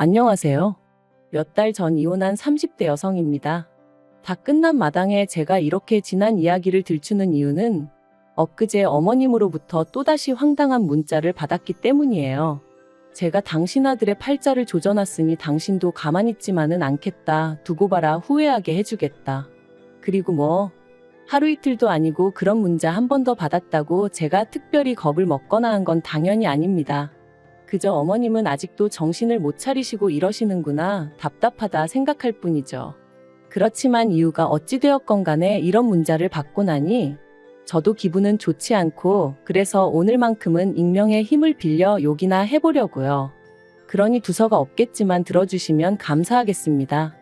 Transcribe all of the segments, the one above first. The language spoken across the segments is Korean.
안녕하세요. 몇 달 전 이혼한 30대 여성입니다. 다 끝난 마당에 제가 이렇게 지난 이야기를 들추는 이유는 엊그제 어머님으로부터 또다시 황당한 문자를 받았기 때문이에요. 제가 당신 아들의 팔자를 조져놨으니 당신도 가만히 있지만은 않겠다. 두고 봐라. 후회하게 해주겠다. 그리고 뭐 하루 이틀도 아니고 그런 문자 한 번 더 받았다고 제가 특별히 겁을 먹거나 한 건 당연히 아닙니다. 그저 어머님은 아직도 정신을 못 차리시고 이러시는구나, 답답하다 생각할 뿐이죠. 그렇지만 이유가 어찌되었건 간에 이런 문자를 받고 나니 저도 기분은 좋지 않고, 그래서 오늘만큼은 익명의 힘을 빌려 욕이나 해보려고요. 그러니 두서가 없겠지만 들어주시면 감사하겠습니다.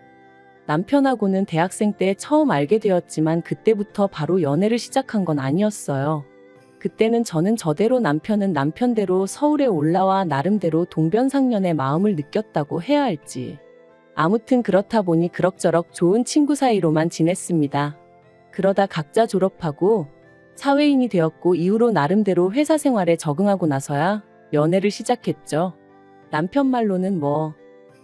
남편하고는 대학생 때 처음 알게 되었지만 그때부터 바로 연애를 시작한 건 아니었어요. 그때는 저는 저대로, 남편은 남편대로 서울에 올라와 나름대로 동변상련의 마음을 느꼈다고 해야 할지. 아무튼 그렇다 보니 그럭저럭 좋은 친구 사이로만 지냈습니다. 그러다 각자 졸업하고 사회인이 되었고 이후로 나름대로 회사 생활에 적응하고 나서야 연애를 시작했죠. 남편 말로는 뭐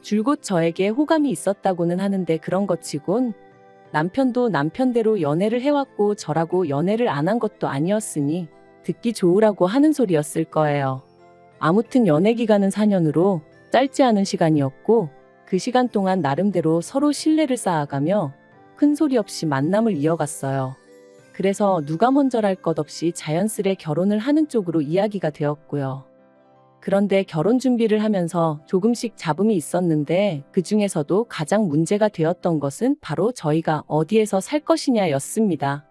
줄곧 저에게 호감이 있었다고는 하는데 그런 것 치곤 남편도 남편대로 연애를 해왔고 저라고 연애를 안 한 것도 아니었으니 듣기 좋으라고 하는 소리였을 거예요. 아무튼 연애 기간은 4년으로 짧지 않은 시간이었고 그 시간 동안 나름대로 서로 신뢰를 쌓아가며 큰 소리 없이 만남을 이어갔어요. 그래서 누가 먼저랄 것 없이 자연스레 결혼을 하는 쪽으로 이야기가 되었고요. 그런데 결혼 준비를 하면서 조금씩 잡음이 있었는데 그 중에서도 가장 문제가 되었던 것은 바로 저희가 어디에서 살 것이냐였습니다.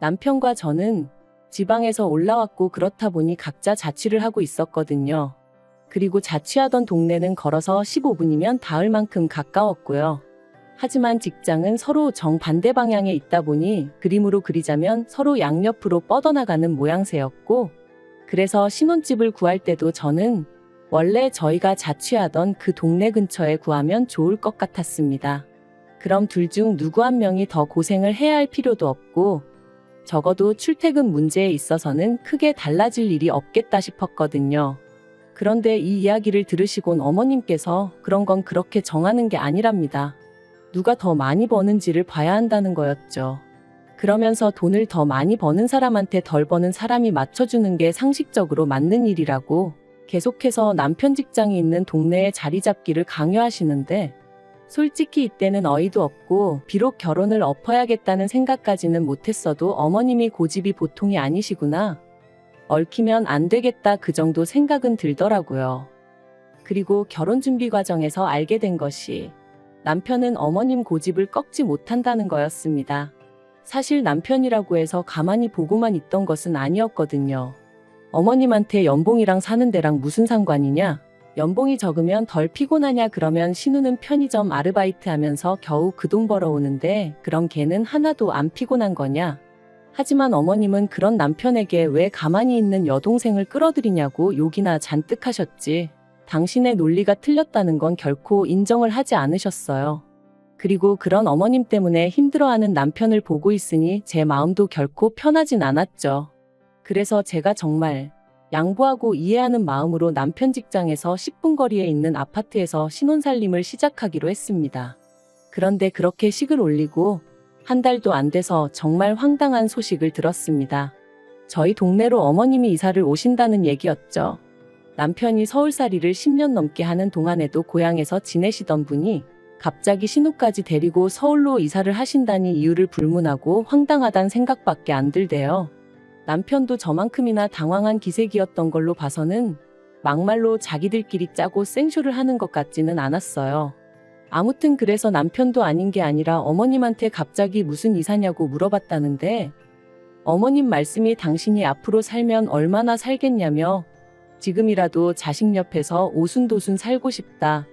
남편과 저는 지방에서 올라왔고 그렇다 보니 각자 자취를 하고 있었거든요. 그리고 자취하던 동네는 걸어서 15분이면 닿을 만큼 가까웠고요. 하지만 직장은 서로 정반대 방향에 있다 보니 그림으로 그리자면 서로 양옆으로 뻗어나가는 모양새였고, 그래서 신혼집을 구할 때도 저는 원래 저희가 자취하던 그 동네 근처에 구하면 좋을 것 같았습니다. 그럼 둘 중 누구 한 명이 더 고생을 해야 할 필요도 없고 적어도 출퇴근 문제에 있어서는 크게 달라질 일이 없겠다 싶었거든요. 그런데 이 이야기를 들으시곤 어머님께서 그런 건 그렇게 정하는 게 아니랍니다. 누가 더 많이 버는지를 봐야 한다는 거였죠. 그러면서 돈을 더 많이 버는 사람한테 덜 버는 사람이 맞춰주는 게 상식적으로 맞는 일이라고 계속해서 남편 직장이 있는 동네에 자리 잡기를 강요하시는데, 솔직히 이때는 어이도 없고 비록 결혼을 엎어야겠다는 생각까지는 못했어도 어머님이 고집이 보통이 아니시구나, 얽히면 안 되겠다, 그 정도 생각은 들더라고요. 그리고 결혼 준비 과정에서 알게 된 것이 남편은 어머님 고집을 꺾지 못한다는 거였습니다. 사실 남편이라고 해서 가만히 보고만 있던 것은 아니었거든요. 어머님한테 연봉이랑 사는 데랑 무슨 상관이냐? 연봉이 적으면 덜 피곤하냐? 그러면 신우는 편의점 아르바이트 하면서 겨우 그 돈 벌어오는데 그럼 걔는 하나도 안 피곤한 거냐? 하지만 어머님은 그런 남편에게 왜 가만히 있는 여동생을 끌어들이냐고 욕이나 잔뜩 하셨지, 당신의 논리가 틀렸다는 건 결코 인정을 하지 않으셨어요. 그리고 그런 어머님 때문에 힘들어하는 남편을 보고 있으니 제 마음도 결코 편하진 않았죠. 그래서 제가 정말 양보하고 이해하는 마음으로 남편 직장에서 10분 거리에 있는 아파트에서 신혼살림을 시작하기로 했습니다. 그런데 그렇게 식을 올리고 한 달도 안 돼서 정말 황당한 소식을 들었습니다. 저희 동네로 어머님이 이사를 오신다는 얘기였죠. 남편이 서울살이를 10년 넘게 하는 동안에도 고향에서 지내시던 분이 갑자기 신우까지 데리고 서울로 이사를 하신다니 이유를 불문하고 황당하단 생각밖에 안 들대요. 남편도 저만큼이나 당황한 기색이었던 걸로 봐서는 막말로 자기들끼리 짜고 생쇼를 하는 것 같지는 않았어요. 아무튼 그래서 남편도 아닌 게 아니라 어머님한테 갑자기 무슨 이사냐고 물어봤다는데, 어머님 말씀이 당신이 앞으로 살면 얼마나 살겠냐며 지금이라도 자식 옆에서 오순도순 살고 싶다,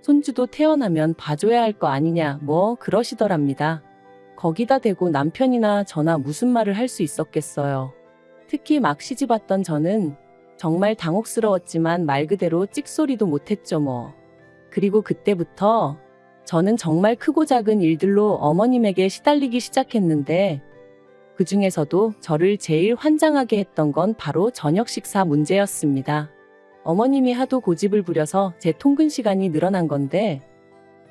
손주도 태어나면 봐줘야 할 거 아니냐 뭐 그러시더랍니다. 거기다 대고 남편이나 저나 무슨 말을 할 수 있었겠어요. 특히 막 시집왔던 저는 정말 당혹스러웠지만 말 그대로 찍소리도 못했죠 뭐. 그리고 그때부터 저는 정말 크고 작은 일들로 어머님에게 시달리기 시작했는데, 그 중에서도 저를 제일 환장하게 했던 건 바로 저녁 식사 문제였습니다. 어머님이 하도 고집을 부려서 제 통근 시간이 늘어난 건데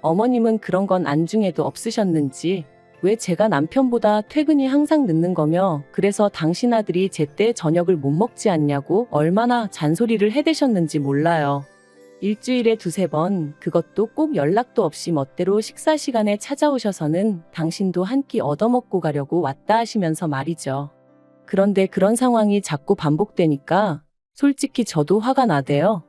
어머님은 그런 건 안중에도 없으셨는지 왜 제가 남편보다 퇴근이 항상 늦는 거며 그래서 당신 아들이 제때 저녁을 못 먹지 않냐고 얼마나 잔소리를 해대셨는지 몰라요. 일주일에 2~3번 그것도 꼭 연락도 없이 멋대로 식사 시간에 찾아오셔서는 당신도 한 끼 얻어먹고 가려고 왔다 하시면서 말이죠. 그런데 그런 상황이 자꾸 반복되니까 솔직히 저도 화가 나대요.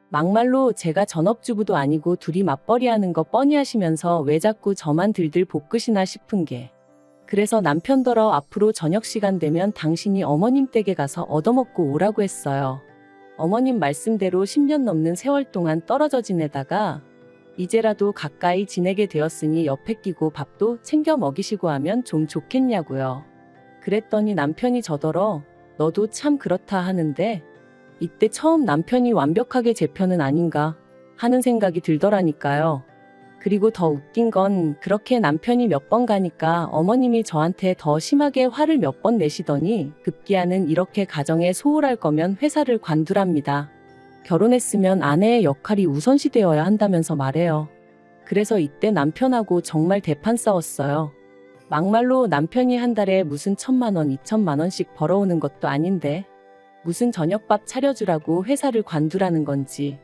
막말로 제가 전업주부도 아니고 둘이 맞벌이 하는 거 뻔히 하시면서 왜 자꾸 저만 들들 볶으시나 싶은 게. 그래서 남편더러 앞으로 저녁 시간 되면 당신이 어머님 댁에 가서 얻어먹고 오라고 했어요. 어머님 말씀대로 10년 넘는 세월 동안 떨어져 지내다가 이제라도 가까이 지내게 되었으니 옆에 끼고 밥도 챙겨 먹이시고 하면 좀 좋겠냐고요. 그랬더니 남편이 저더러 너도 참 그렇다 하는데 이때 처음 남편이 완벽하게 제 편은 아닌가 하는 생각이 들더라니까요. 그리고 더 웃긴 건 그렇게 남편이 몇 번 가니까 어머님이 저한테 더 심하게 화를 몇 번 내시더니 급기야는 이렇게 가정에 소홀할 거면 회사를 관두랍니다. 결혼했으면 아내의 역할이 우선시되어야 한다면서 말해요. 그래서 이때 남편하고 정말 대판 싸웠어요. 막말로 남편이 한 달에 무슨 1,000만 원, 2,000만 원씩 벌어오는 것도 아닌데 무슨 저녁밥 차려주라고 회사를 관두라는 건지.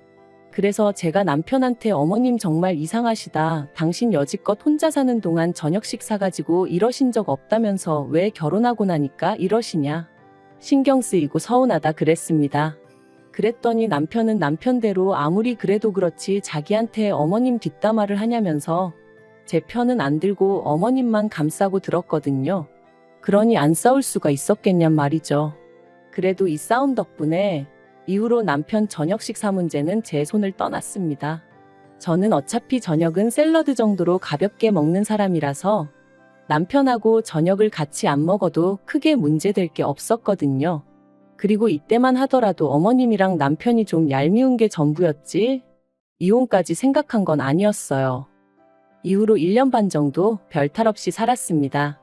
그래서 제가 남편한테 어머님 정말 이상하시다. 당신 여지껏 혼자 사는 동안 저녁식 사가지고 이러신 적 없다면서 왜 결혼하고 나니까 이러시냐. 신경 쓰이고 서운하다 그랬습니다. 그랬더니 남편은 남편대로 아무리 그래도 그렇지 자기한테 어머님 뒷담화를 하냐면서 제 편은 안 들고 어머님만 감싸고 들었거든요. 그러니 안 싸울 수가 있었겠냔 말이죠. 그래도 이 싸움 덕분에 이후로 남편 저녁 식사 문제는 제 손을 떠났습니다. 저는 어차피 저녁은 샐러드 정도로 가볍게 먹는 사람이라서 남편하고 저녁을 같이 안 먹어도 크게 문제될 게 없었거든요. 그리고 이때만 하더라도 어머님이랑 남편이 좀 얄미운 게 전부였지 이혼까지 생각한 건 아니었어요. 이후로 1년 반 정도 별탈 없이 살았습니다.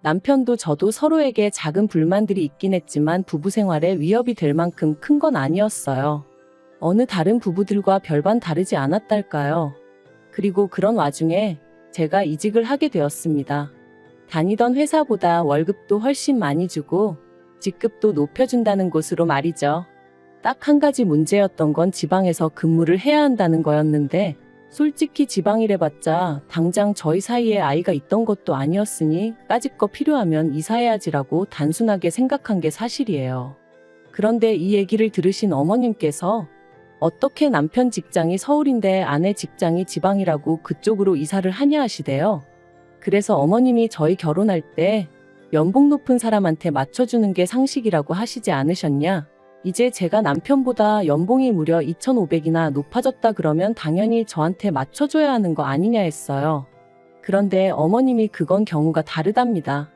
남편도 저도 서로에게 작은 불만들이 있긴 했지만 부부 생활에 위협이 될 만큼 큰 건 아니었어요. 어느 다른 부부들과 별반 다르지 않았달까요. 그리고 그런 와중에 제가 이직을 하게 되었습니다. 다니던 회사보다 월급도 훨씬 많이 주고 직급도 높여준다는 곳으로 말이죠. 딱 한 가지 문제였던 건 지방에서 근무를 해야 한다는 거였는데 솔직히 지방이래봤자 당장 저희 사이에 아이가 있던 것도 아니었으니 까짓 거 필요하면 이사해야지라고 단순하게 생각한 게 사실이에요. 그런데 이 얘기를 들으신 어머님께서 어떻게 남편 직장이 서울인데 아내 직장이 지방이라고 그쪽으로 이사를 하냐 하시대요. 그래서 어머님이 저희 결혼할 때 연봉 높은 사람한테 맞춰주는 게 상식이라고 하시지 않으셨냐? 이제 제가 남편보다 연봉이 무려 2,500이나 높아졌다 그러면 당연히 저한테 맞춰줘야 하는 거 아니냐 했어요. 그런데 어머님이 그건 경우가 다르답니다.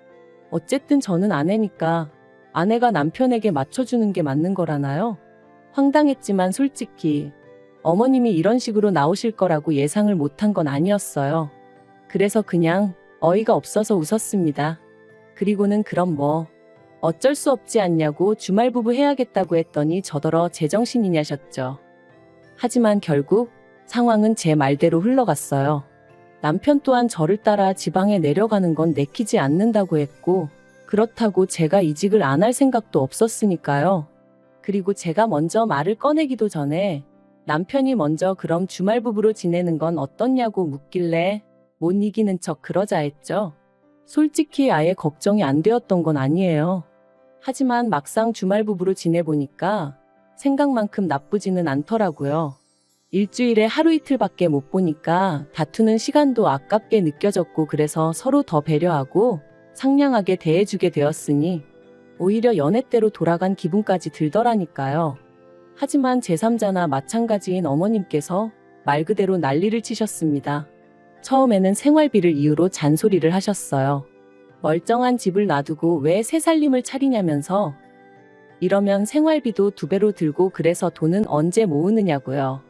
어쨌든 저는 아내니까 아내가 남편에게 맞춰주는 게 맞는 거라나요? 황당했지만 솔직히 어머님이 이런 식으로 나오실 거라고 예상을 못한 건 아니었어요. 그래서 그냥 어이가 없어서 웃었습니다. 그리고는 그럼 뭐 어쩔 수 없지 않냐고 주말부부 해야겠다고 했더니 저더러 제정신이냐셨죠. 하지만 결국 상황은 제 말대로 흘러갔어요. 남편 또한 저를 따라 지방에 내려가는 건 내키지 않는다고 했고 그렇다고 제가 이직을 안 할 생각도 없었으니까요. 그리고 제가 먼저 말을 꺼내기도 전에 남편이 먼저 그럼 주말부부로 지내는 건 어떻냐고 묻길래 못 이기는 척 그러자 했죠. 솔직히 아예 걱정이 안 되었던 건 아니에요. 하지만 막상 주말부부로 지내보니까 생각만큼 나쁘지는 않더라고요. 일주일에 하루 이틀밖에 못 보니까 다투는 시간도 아깝게 느껴졌고 그래서 서로 더 배려하고 상냥하게 대해주게 되었으니 오히려 연애 때로 돌아간 기분까지 들더라니까요. 하지만 제3자나 마찬가지인 어머님께서 말 그대로 난리를 치셨습니다. 처음에는 생활비를 이유로 잔소리를 하셨어요. 멀쩡한 집을 놔두고 왜 새 살림을 차리냐면서 이러면 생활비도 2배로 들고 그래서 돈은 언제 모으느냐고요.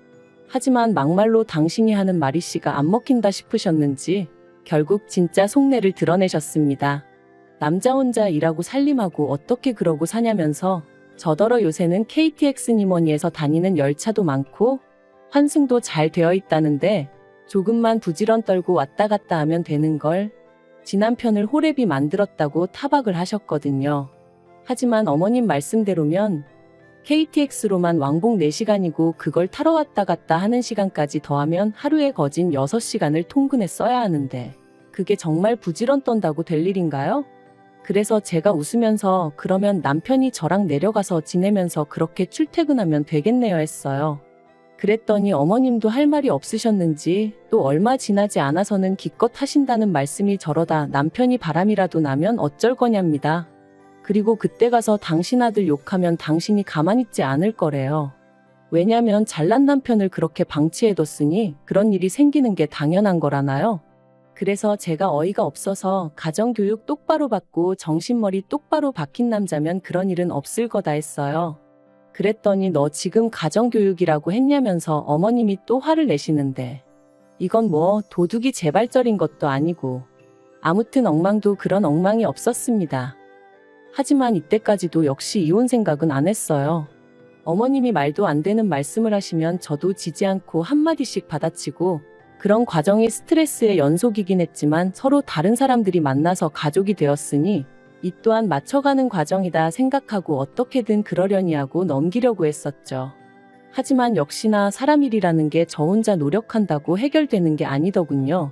하지만 막말로 당신이 하는 말이씨가 안 먹힌다 싶으셨는지 결국 진짜 속내를 드러내셨습니다. 남자 혼자 일하고 살림하고 어떻게 그러고 사냐면서 저더러 요새는 KTX 니머니에서 다니는 열차도 많고 환승도 잘 되어 있다는데 조금만 부지런 떨고 왔다 갔다 하면 되는 걸 지난 편을 호랩이 만들었다고 타박을 하셨거든요. 하지만 어머님 말씀대로면 KTX로만 왕복 4시간이고 그걸 타러 왔다 갔다 하는 시간까지 더하면 하루에 거진 6시간을 통근에 써야 하는데 그게 정말 부지런 떤다고 될 일인가요? 그래서 제가 웃으면서 그러면 남편이 저랑 내려가서 지내면서 그렇게 출퇴근하면 되겠네요 했어요. 그랬더니 어머님도 할 말이 없으셨는지 또 얼마 지나지 않아서는 기껏 하신다는 말씀이 저러다 남편이 바람이라도 나면 어쩔 거냐입니다. 그리고 그때 가서 당신 아들 욕하면 당신이 가만히 있지 않을 거래요. 왜냐면 잘난 남편을 그렇게 방치해뒀으니 그런 일이 생기는 게 당연한 거라나요? 그래서 제가 어이가 없어서 가정교육 똑바로 받고 정신머리 똑바로 박힌 남자면 그런 일은 없을 거다 했어요. 그랬더니 너 지금 가정교육이라고 했냐면서 어머님이 또 화를 내시는데 이건 뭐 도둑이 재발절인 것도 아니고 아무튼 엉망도 그런 엉망이 없었습니다. 하지만 이때까지도 역시 이혼 생각은 안 했어요. 어머님이 말도 안 되는 말씀을 하시면 저도 지지 않고 한마디씩 받아치고 그런 과정이 스트레스의 연속이긴 했지만 서로 다른 사람들이 만나서 가족이 되었으니 이 또한 맞춰가는 과정이다 생각하고 어떻게든 그러려니 하고 넘기려고 했었죠. 하지만 역시나 사람 일이라는 게 저 혼자 노력한다고 해결되는 게 아니더군요.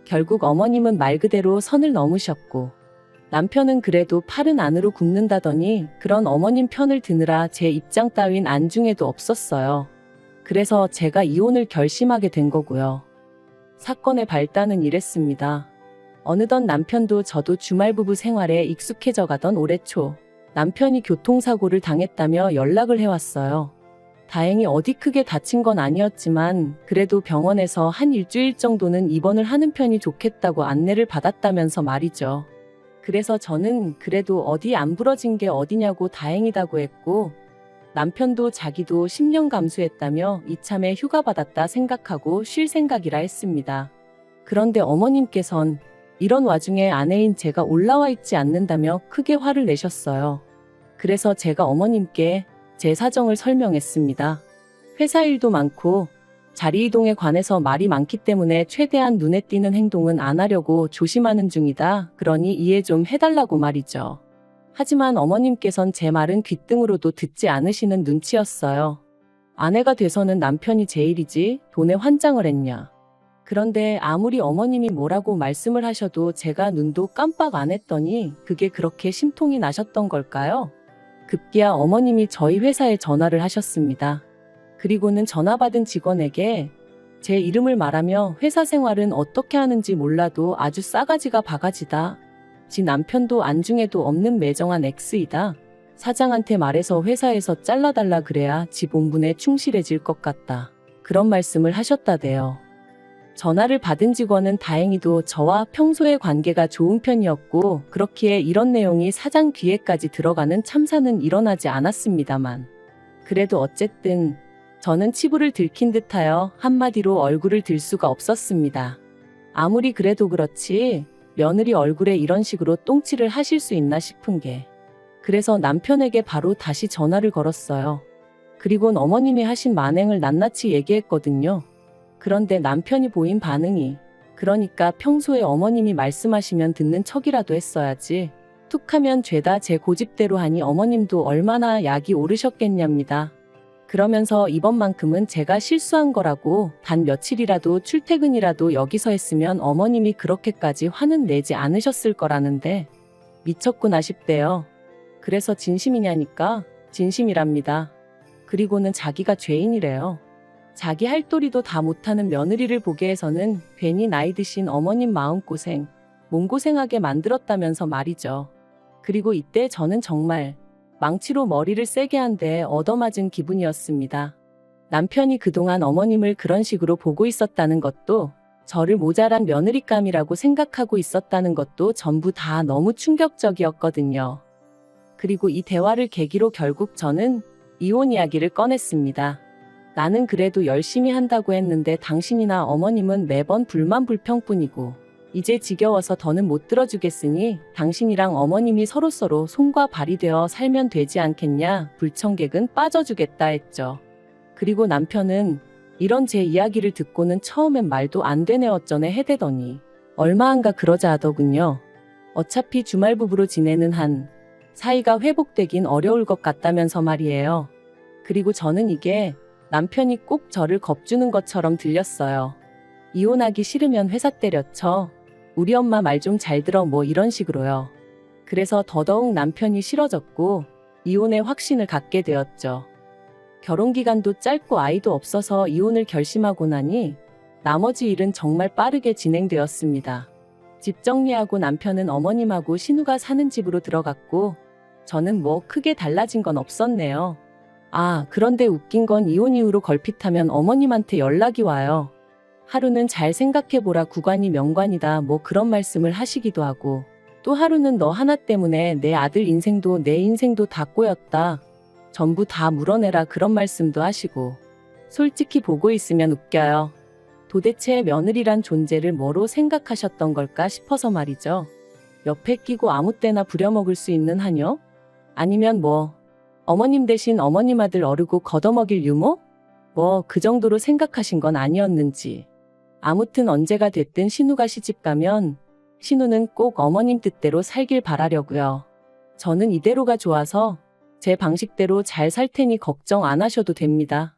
결국 어머님은 말 그대로 선을 넘으셨고 남편은 그래도 팔은 안으로 굽는다더니 그런 어머님 편을 드느라 제 입장 따윈 안중에도 없었어요. 그래서 제가 이혼을 결심하게 된 거고요. 사건의 발단은 이랬습니다. 어느덧 남편도 저도 주말부부 생활에 익숙해져 가던 올해 초 남편이 교통사고를 당했다며 연락을 해왔어요. 다행히 어디 크게 다친 건 아니었지만 그래도 병원에서 한 일주일 정도는 입원을 하는 편이 좋겠다고 안내를 받았다면서 말이죠. 그래서 저는 그래도 어디 안 부러진 게 어디냐고 다행이다고 했고 남편도 자기도 10년 감수했다며 이참에 휴가 받았다 생각하고 쉴 생각이라 했습니다. 그런데 어머님께선 이런 와중에 아내인 제가 올라와 있지 않는다며 크게 화를 내셨어요. 그래서 제가 어머님께 제 사정을 설명했습니다. 회사 일도 많고 자리 이동에 관해서 말이 많기 때문에 최대한 눈에 띄는 행동은 안 하려고 조심하는 중이다. 그러니 이해 좀 해달라고 말이죠. 하지만 어머님께선 제 말은 귓등으로도 듣지 않으시는 눈치였어요. 아내가 돼서는 남편이 제일이지 돈에 환장을 했냐. 그런데 아무리 어머님이 뭐라고 말씀을 하셔도 제가 눈도 깜빡 안 했더니 그게 그렇게 심통이 나셨던 걸까요? 급기야 어머님이 저희 회사에 전화를 하셨습니다. 그리고는 전화 받은 직원에게 제 이름을 말하며 회사 생활은 어떻게 하는지 몰라도 아주 싸가지가 바가지다. 지 남편도 안중에도 없는 매정한 X이다. 사장한테 말해서 회사에서 잘라달라 그래야 지 본분에 충실해질 것 같다. 그런 말씀을 하셨다대요. 전화를 받은 직원은 다행히도 저와 평소에 관계가 좋은 편이었고 그렇기에 이런 내용이 사장 귀에까지 들어가는 참사는 일어나지 않았습니다만 그래도 어쨌든 저는 치부를 들킨 듯하여 한마디로 얼굴을 들 수가 없었습니다. 아무리 그래도 그렇지 며느리 얼굴에 이런 식으로 똥칠을 하실 수 있나 싶은 게 그래서 남편에게 바로 다시 전화를 걸었어요. 그리곤 어머님이 하신 만행을 낱낱이 얘기했거든요. 그런데 남편이 보인 반응이 그러니까 평소에 어머님이 말씀하시면 듣는 척이라도 했어야지 툭하면 죄다 제 고집대로 하니 어머님도 얼마나 약이 오르셨겠냐입니다. 그러면서 이번만큼은 제가 실수한 거라고 단 며칠이라도 출퇴근이라도 여기서 했으면 어머님이 그렇게까지 화는 내지 않으셨을 거라는데 미쳤구나 싶대요. 그래서 진심이냐니까 진심이랍니다. 그리고는 자기가 죄인이래요. 자기 할도리도 다 못하는 며느리를 보게 해서는 괜히 나이 드신 어머님 마음고생, 몸고생하게 만들었다면서 말이죠. 그리고 이때 저는 정말 망치로 머리를 세게 한 대 얻어맞은 기분이었습니다. 남편이 그동안 어머님을 그런 식으로 보고 있었다는 것도 저를 모자란 며느리감이라고 생각하고 있었다는 것도 전부 다 너무 충격적이었거든요. 그리고 이 대화를 계기로 결국 저는 이혼 이야기를 꺼냈습니다. 나는 그래도 열심히 한다고 했는데 당신이나 어머님은 매번 불만 불평뿐이고 이제 지겨워서 더는 못 들어주겠으니 당신이랑 어머님이 서로서로 손과 발이 되어 살면 되지 않겠냐. 불청객은 빠져주겠다 했죠. 그리고 남편은 이런 제 이야기를 듣고는 처음엔 말도 안 되네 어쩌네 해대더니 얼마 안가 그러자 하더군요. 어차피 주말 부부로 지내는 한 사이가 회복되긴 어려울 것 같다면서 말이에요. 그리고 저는 이게 남편이 꼭 저를 겁주는 것처럼 들렸어요. 이혼하기 싫으면 회사 때려쳐. 우리 엄마 말 좀 잘 들어 뭐 이런 식으로요. 그래서 더더욱 남편이 싫어졌고 이혼의 확신을 갖게 되었죠. 결혼 기간도 짧고 아이도 없어서 이혼을 결심하고 나니 나머지 일은 정말 빠르게 진행되었습니다. 집 정리하고 남편은 어머님하고 신우가 사는 집으로 들어갔고 저는 뭐 크게 달라진 건 없었네요. 아, 그런데 웃긴 건 이혼 이후로 걸핏하면 어머님한테 연락이 와요. 하루는 잘 생각해보라 구관이 명관이다 뭐 그런 말씀을 하시기도 하고 또 하루는 너 하나 때문에 내 아들 인생도 내 인생도 다 꼬였다. 전부 다 물어내라 그런 말씀도 하시고 솔직히 보고 있으면 웃겨요. 도대체 며느리란 존재를 뭐로 생각하셨던 걸까 싶어서 말이죠. 옆에 끼고 아무 때나 부려먹을 수 있는 하녀? 아니면 뭐 어머님 대신 어머님 아들 어르고 걷어먹일 유모? 뭐 그 정도로 생각하신 건 아니었는지. 아무튼 언제가 됐든 신우가 시집가면 신우는 꼭 어머님 뜻대로 살길 바라려고요. 저는 이대로가 좋아서 제 방식대로 잘 살 테니 걱정 안 하셔도 됩니다.